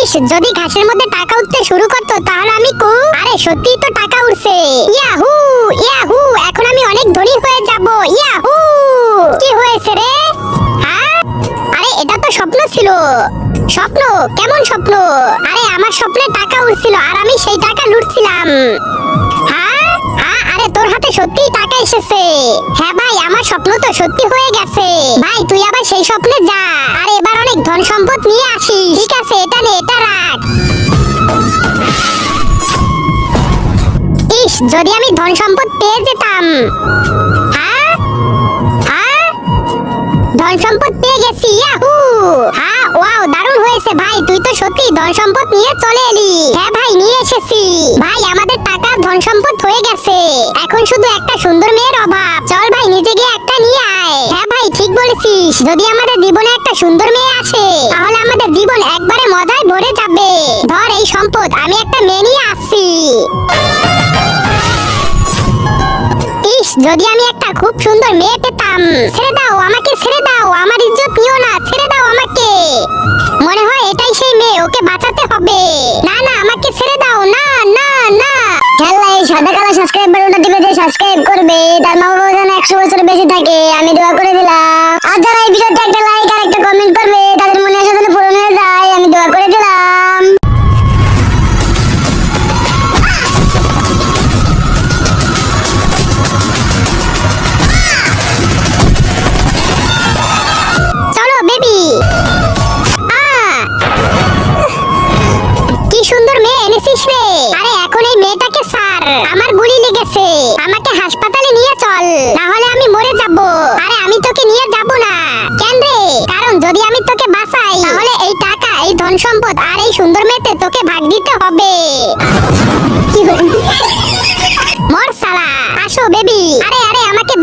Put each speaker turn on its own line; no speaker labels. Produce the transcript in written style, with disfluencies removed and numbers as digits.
যদি ঘাসের মধ্যে টাকা উঠতে শুরু করতো তাহলে আমি আরে সত্যিই তো টাকা উঠছে। ইয়াহু ইয়াহু, এখন আমি অনেক ধনী হয়ে যাব। ইয়াহু, কি হয়েছে রে? হ্যাঁ, আরে এটা তো স্বপ্ন ছিল। স্বপ্ন? কেমন স্বপ্ন? আরে আমার স্বপ্নে টাকা উঠছিল আর আমি সেই টাকা লুটছিলাম। হ্যাঁ হ্যাঁ, আরে তোর হাতে সত্যিই টাকা এসেছে। হ্যাঁ ভাই, আমার স্বপ্ন তো সত্যি হয়ে গেছে। ভাই তুই আবার সেই স্বপ্নে যা আর এবার অনেক ধন সম্পদ নিয়ে আসিস। ঠিক আছে, এটা নে, এটা রাখ। ইস, যদি আমি ধন সম্পদ পেয়ে যেতাম। হ্যাঁ হ্যাঁ, ধন সম্পদ পেয়ে গেছি। ইয়াহু, হ্যাঁ ওয়াও, দারুণ হয়েছে ভাই, তুই তো সত্যি ধন সম্পদ নিয়ে চলে এলি। হ্যাঁ ভাই, নিয়ে এসেছি। ভাই আমাদের টাকা ধন সম্পদ হয়ে গেছে, এখন শুধু একটা সুন্দর মেয়ের অভাব। চল ভাই, নিজে গিয়ে একটা নিয়ে আয়। হ্যাঁ ভাই, ঠিক বলেছিস, যদি আমাদের জীবনে একটা সুন্দর মেয়ে আসে তাহলে আমাদের জীবন একবারে মজায় ভরে যাবে। ধর এই সম্পদ, আমি একটা মেয়ে নিয়ে আসছি। ইস, যদি আমি একটা খুব সুন্দর মেয়ে পেতাম। ছেড়ে দাও আমাকে, ছেড়ে দাও, আমার ইজ্জত নিও না, ছেড়ে দাও আমাকে। মনে হয় এটাই সেই মেয়ে, ওকে বাঁচাতে হবে। না না, আমাকে ছেড়ে দাও, না না না। খেলা এই সাদা কালো সাবস্ক্রাইব বাটনটা টিপে দিয়ে সাবস্ক্রাইব করবে, তার মা বাবা যেন 100 বছর বেঁচে থাকে, আমি দোয়া করে দিলাম। আর যারা এই ভিডিওতে একটা লাইক আর একটা কমেন্ট করবে তাদের মনে আশা যেন পূরণ হয়ে যায়, আমি দোয়া করে দিলাম। চলো বেবি। কি সুন্দর মেয়ে এনেছিস রে। আরে এখন এই মেয়েটাকে ছাড়, আমার গুলি লেগেছে, আমাকে হাসপাতালে নিয়ে চল, না হলে আমি মরে যাব। আরে আমি তোকে নিয়ে যাব না। কেন রে? কারণ যদি আমি তোকে বাঁচাই তাহলে এই টাকা, এই ধন সম্পদ আর এই সুন্দর মেয়েতে তোকে ভাগ দিতে হবে। মর শালা, আসো বেবি। আরে আরে, আমাকে